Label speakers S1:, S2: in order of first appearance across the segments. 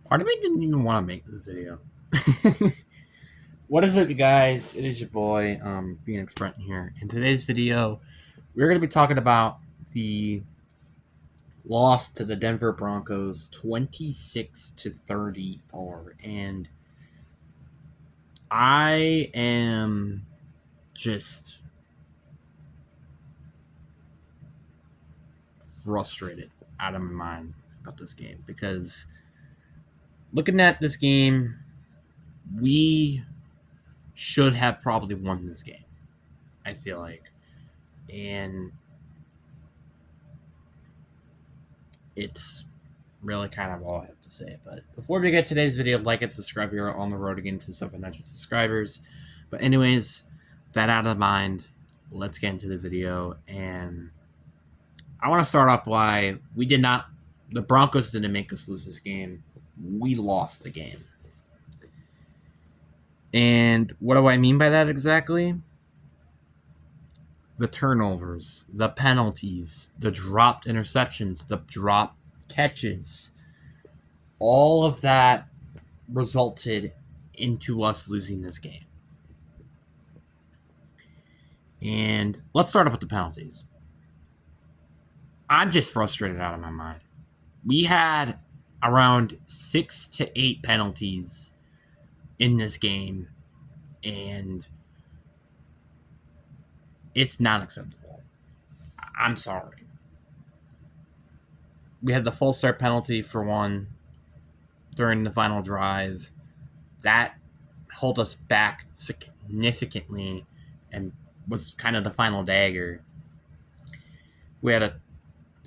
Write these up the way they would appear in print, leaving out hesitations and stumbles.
S1: Part of me didn't even want to make this video. What is up, you guys? It is your boy, Phoenix Brent here. In today's video, we're going to be talking about the loss to the Denver Broncos, 26-34, and I am just frustrated out of my mind about this game because looking at this game, we should have probably won this game, I feel like. And it's really kind of all I have to say. But before we get today's video, like and subscribe. You're on the road again to 700 subscribers. But anyways, that out of mind, let's get into the video. And I want to start off why the Broncos didn't make us lose this game. We lost the game. And what do I mean by that exactly? The turnovers, the penalties, the dropped interceptions, the dropped catches, all of that resulted into us losing this game. And let's start up with the penalties. I'm just frustrated out of my mind. We had around 6 to 8 penalties in this game, and it's not acceptable. I'm sorry. We had the false start penalty for one during the final drive. That held us back significantly and was kind of the final dagger. We had a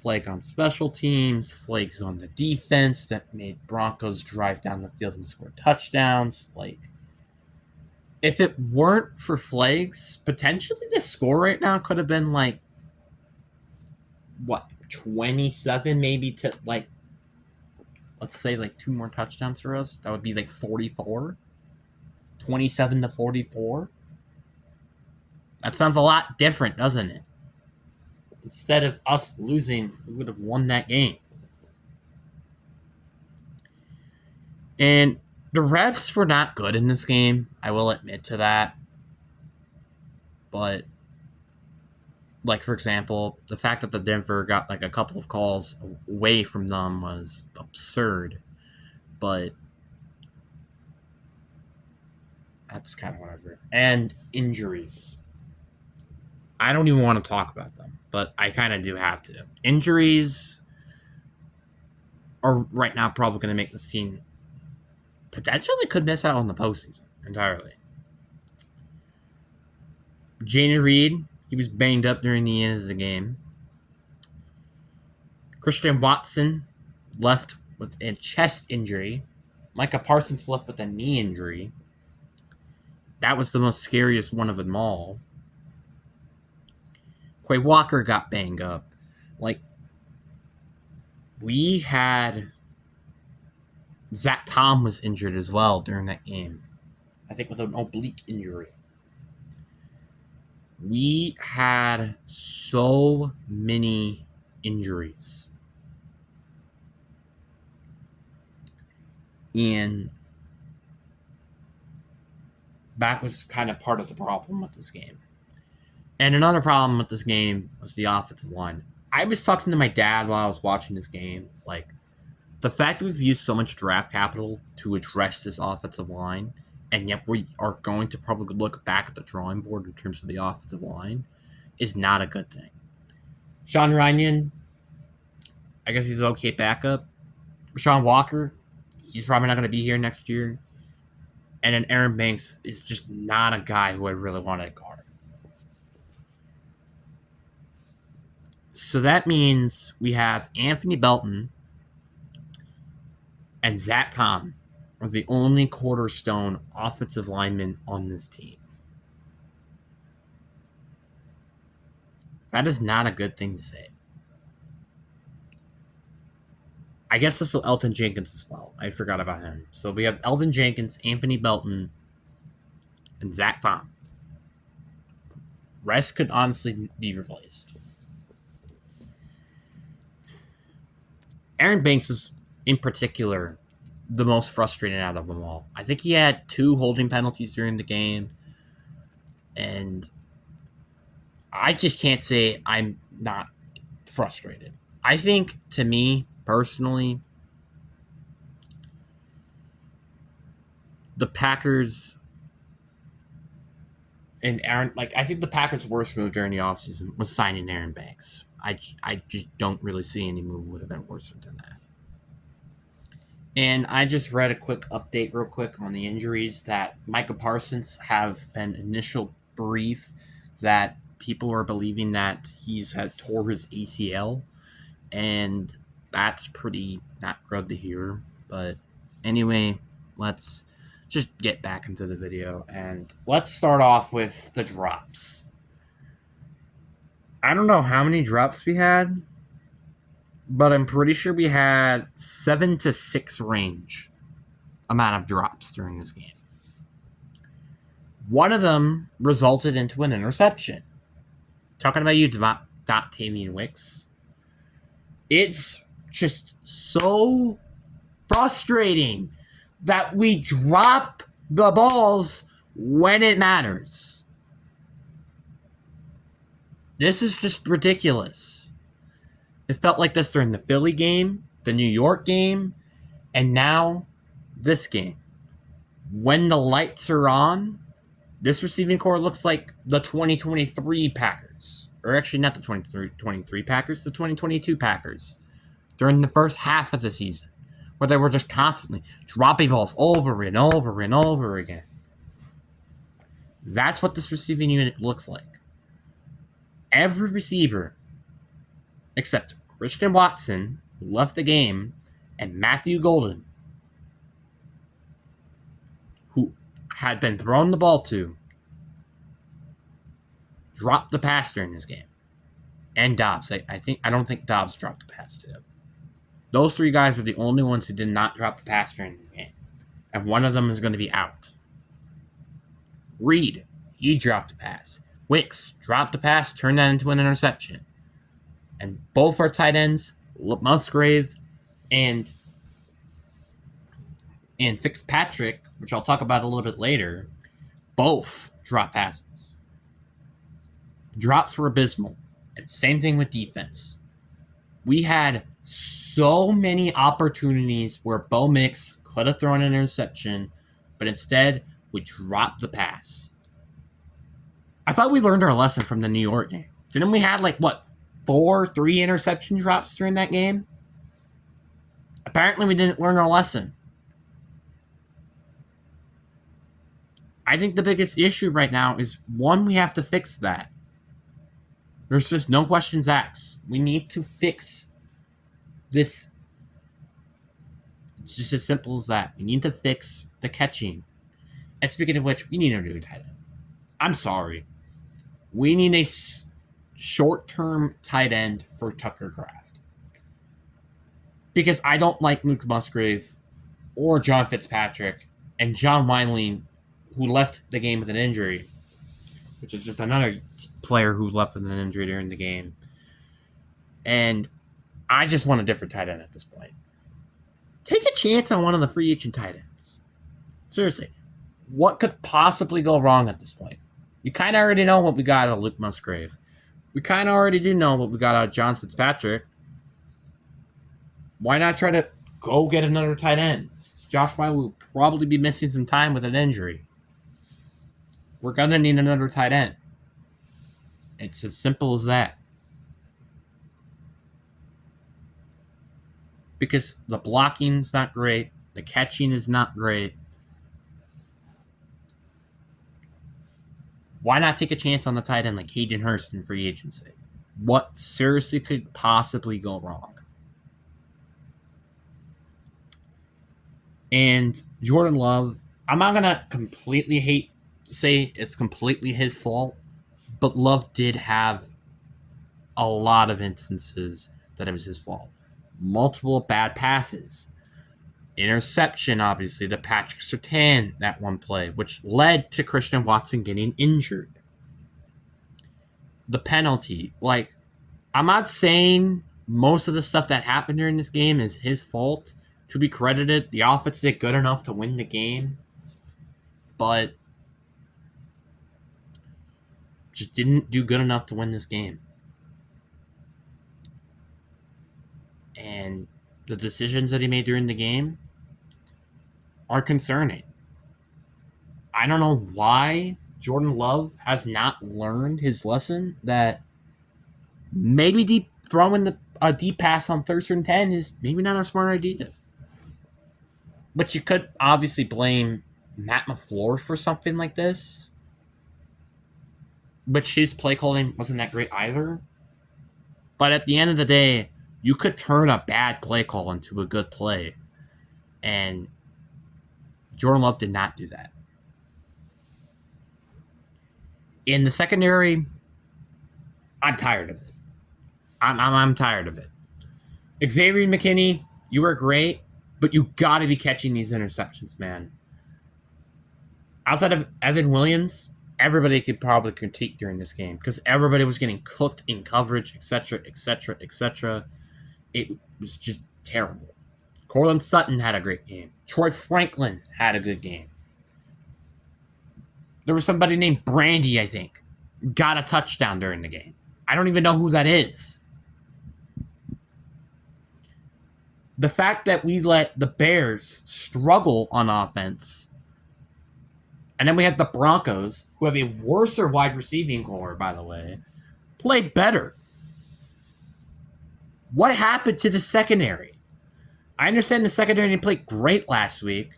S1: flag on special teams, flags on the defense that made Broncos drive down the field and score touchdowns. Like, if it weren't for flags, potentially the score right now could have been like, 27 maybe to like, let's say like 2 more touchdowns for us. That would be like 44. 27-44. That sounds a lot different, doesn't it? Instead of us losing, we would have won that game. And the refs were not good in this game. I will admit to that. But, like, for example, the fact that the Denver got like a couple of calls away from them was absurd. But that's kind of whatever. And injuries. I don't even want to talk about them, but I kind of do have to. Injuries are right now probably going to make this team potentially could miss out on the postseason entirely. Janie Reed, he was banged up during the end of the game. Christian Watson left with a chest injury. Micah Parsons left with a knee injury. That was the most scariest one of them all. Quay Walker got banged up. Like, we had Zach Tom was injured as well during that game. I think with an oblique injury. We had so many injuries. And that was kind of part of the problem with this game. And another problem with this game was the offensive line. I was talking to my dad while I was watching this game. Like, the fact that we've used so much draft capital to address this offensive line, and yet we are going to probably look back at the drawing board in terms of the offensive line, is not a good thing. Sean Ryan, I guess he's an okay backup. Rashawn Walker, he's probably not going to be here next year. And then Aaron Banks is just not a guy who I really want to guard. So that means we have Anthony Belton and Zach Tom are the only cornerstone offensive linemen on this team. That is not a good thing to say. I guess this will Elton Jenkins as well. I forgot about him. So we have Elton Jenkins, Anthony Belton, and Zach Tom. Rest could honestly be replaced. Aaron Banks is, in particular, the most frustrating out of them all. I think he had 2 holding penalties during the game, and I just can't say I'm not frustrated. I think, to me, personally, the Packers and Aaron, I think the Packers' worst move during the offseason was signing Aaron Banks. I just don't really see any move would have been worse than that. And I just read a quick update real quick on the injuries that Micah Parsons have been initial brief that people are believing that he's had tore his ACL, and that's pretty not good to hear. But anyway, let's just get back into the video, and let's start off with the drops. I don't know how many drops we had, but I'm pretty sure we had 7 to 6 range amount of drops during this game. One of them resulted into an interception. Talking about you, Dotavian Wicks. It's just so frustrating that we drop the balls when it matters. This is just ridiculous. It felt like this during the Philly game, the New York game, and now this game. When the lights are on, this receiving core looks like the 2023 Packers. Or actually not the 2023 Packers, the 2022 Packers. During the first half of the season, where they were just constantly dropping balls over and over and over again. That's what this receiving unit looks like. Every receiver, except Christian Watson, who left the game, and Matthew Golden, who had been thrown the ball to, dropped the pass during this game. And Dobbs. I don't think Dobbs dropped the pass to him. Those 3 guys were the only ones who did not drop the pass during this game. And one of them is going to be out. Reed, he dropped the pass. Wicks dropped the pass, turned that into an interception. And both our tight ends, Musgrave and Fitzpatrick, which I'll talk about a little bit later, both dropped passes. Drops were abysmal. And same thing with defense. We had so many opportunities where Bo Mix could have thrown an interception, but instead we dropped the pass. I thought we learned our lesson from the New York game. Didn't we have 3 interception drops during that game? Apparently we didn't learn our lesson. I think the biggest issue right now is, one, we have to fix that. There's just no questions asked. We need to fix this. It's just as simple as that. We need to fix the catching. And speaking of which, we need a new tight end. I'm sorry. We need a short-term tight end for Tucker Kraft. Because I don't like Luke Musgrave or John Fitzpatrick and John Weinling, who left the game with an injury, which is just another player who left with an injury during the game. And I just want a different tight end at this point. Take a chance on one of the free agent tight ends. Seriously, what could possibly go wrong at this point? You kind of already know what we got out of Luke Musgrave. We kind of already do know what we got out of John Fitzpatrick. Why not try to go get another tight end? Josh Wyle will probably be missing some time with an injury. We're going to need another tight end. It's as simple as that. Because the blocking's not great. The catching is not great. Why not take a chance on the tight end like Hayden Hurst in free agency? What seriously could possibly go wrong? And Jordan Love, I'm not going to completely say it's completely his fault, but Love did have a lot of instances that it was his fault. Multiple bad passes. Interception, obviously, the Patrick Surtain, that one play, which led to Christian Watson getting injured. The penalty. I'm not saying most of the stuff that happened during this game is his fault, to be credited, the offense did good enough to win the game, but just didn't do good enough to win this game. And the decisions that he made during the game are concerning. I don't know why Jordan Love has not learned his lesson that maybe throwing a deep pass on 3rd and 10 is maybe not a smart idea. But you could obviously blame Matt LaFleur for something like this, which his play calling wasn't that great either. But at the end of the day, you could turn a bad play call into a good play. And Jordan Love did not do that. In the secondary, I'm tired of it. I'm tired of it. Xavier McKinney, you were great, but you got to be catching these interceptions, man. Outside of Evan Williams, everybody could probably critique during this game because everybody was getting cooked in coverage, etc., etc., etc. It was just terrible. Cortland Sutton had a great game. Troy Franklin had a good game. There was somebody named Brandy, I think, got a touchdown during the game. I don't even know who that is. The fact that we let the Bears struggle on offense, and then we had the Broncos, who have a worse wide receiving core, by the way, play better. What happened to the secondary? I understand the secondary didn't play great last week,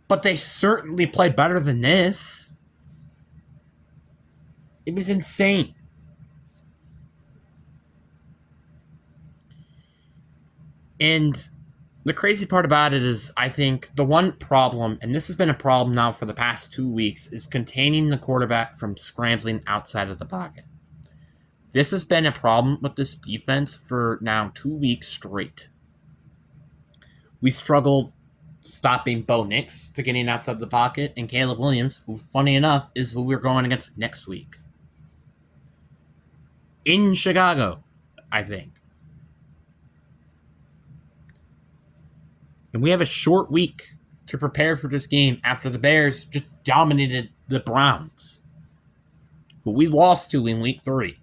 S1: but they certainly played better than this. It was insane. And the crazy part about it is, I think the one problem, and this has been a problem now for the past 2 weeks, is containing the quarterback from scrambling outside of the pocket. This has been a problem with this defense for now 2 weeks straight. We struggled stopping Bo Nix to getting outside the pocket, and Caleb Williams, who, funny enough, is who we're going against next week. In Chicago, I think. And we have a short week to prepare for this game after the Bears just dominated the Browns, who we lost to in week 3.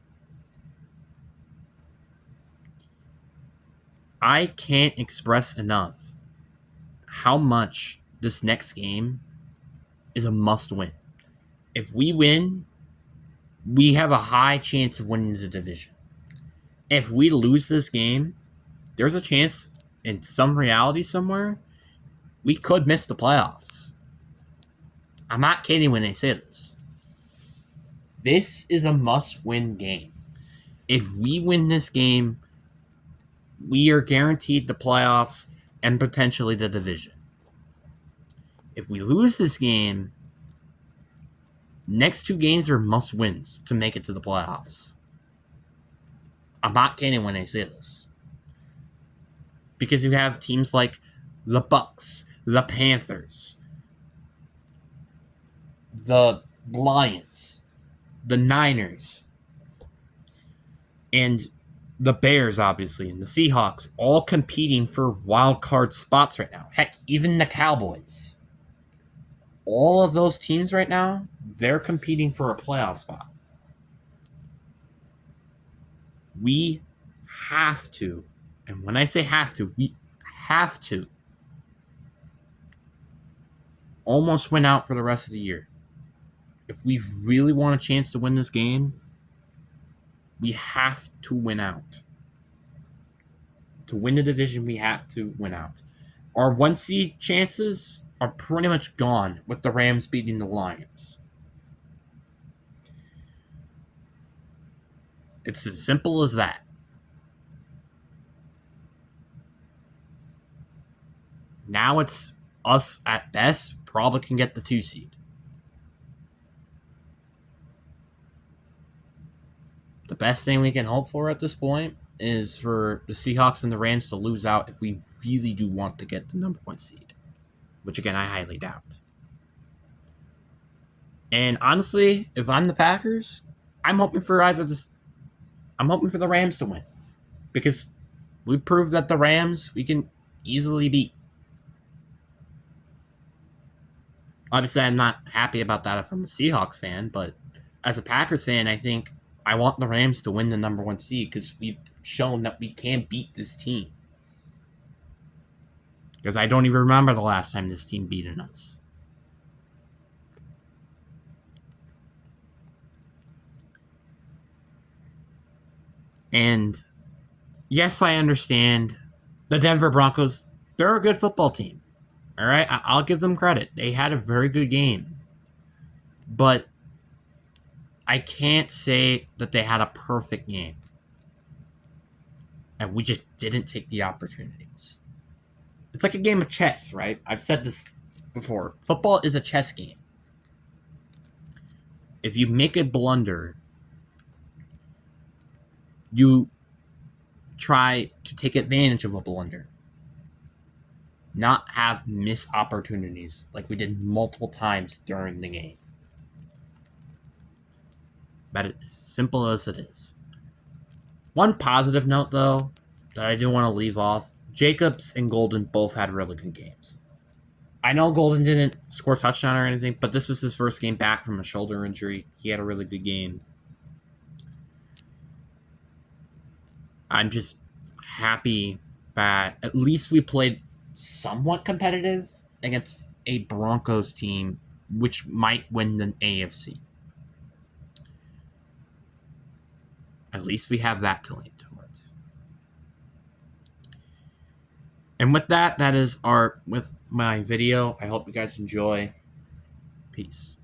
S1: I can't express enough how much this next game is a must-win. If we win, we have a high chance of winning the division. If we lose this game, there's a chance in some reality somewhere we could miss the playoffs. I'm not kidding when I say this. This is a must-win game. If we win this game, we are guaranteed the playoffs and potentially the division. If we lose this game, next 2 games are must-wins to make it to the playoffs. I'm not kidding when I say this. Because you have teams like the Bucks, the Panthers, the Lions, the Niners, and the Bears, obviously, and the Seahawks, all competing for wild card spots right now. Heck, even the Cowboys. All of those teams right now, they're competing for a playoff spot. We have to, and when I say have to, we have to almost win out for the rest of the year. If we really want a chance to win this game, we have to win out. To win the division, we have to win out. Our 1 seed chances are pretty much gone with the Rams beating the Lions. It's as simple as that. Now it's us at best probably can get the 2 seed. The best thing we can hope for at this point is for the Seahawks and the Rams to lose out if we really do want to get the number 1 seed, which again I highly doubt. And honestly, if I'm the Packers, I'm hoping for the Rams to win, because we proved that the Rams we can easily beat. Obviously, I'm not happy about that if I'm a Seahawks fan, but as a Packers fan, I think I want the Rams to win the number one seed because we've shown that we can beat this team. Because I don't even remember the last time this team beaten us. And yes, I understand the Denver Broncos, they're a good football team. All right, I'll give them credit. They had a very good game. But I can't say that they had a perfect game. And we just didn't take the opportunities. It's like a game of chess, right? I've said this before. Football is a chess game. If you make a blunder, you try to take advantage of a blunder, not have missed opportunities like we did multiple times during the game. That is simple as it is. One positive note, though, that I do want to leave off, Jacobs and Golden both had really good games. I know Golden didn't score a touchdown or anything, but this was his first game back from a shoulder injury. He had a really good game. I'm just happy that at least we played somewhat competitive against a Broncos team which might win the AFC. At least we have that to lean towards. And with that, that is with my video. I hope you guys enjoy. Peace.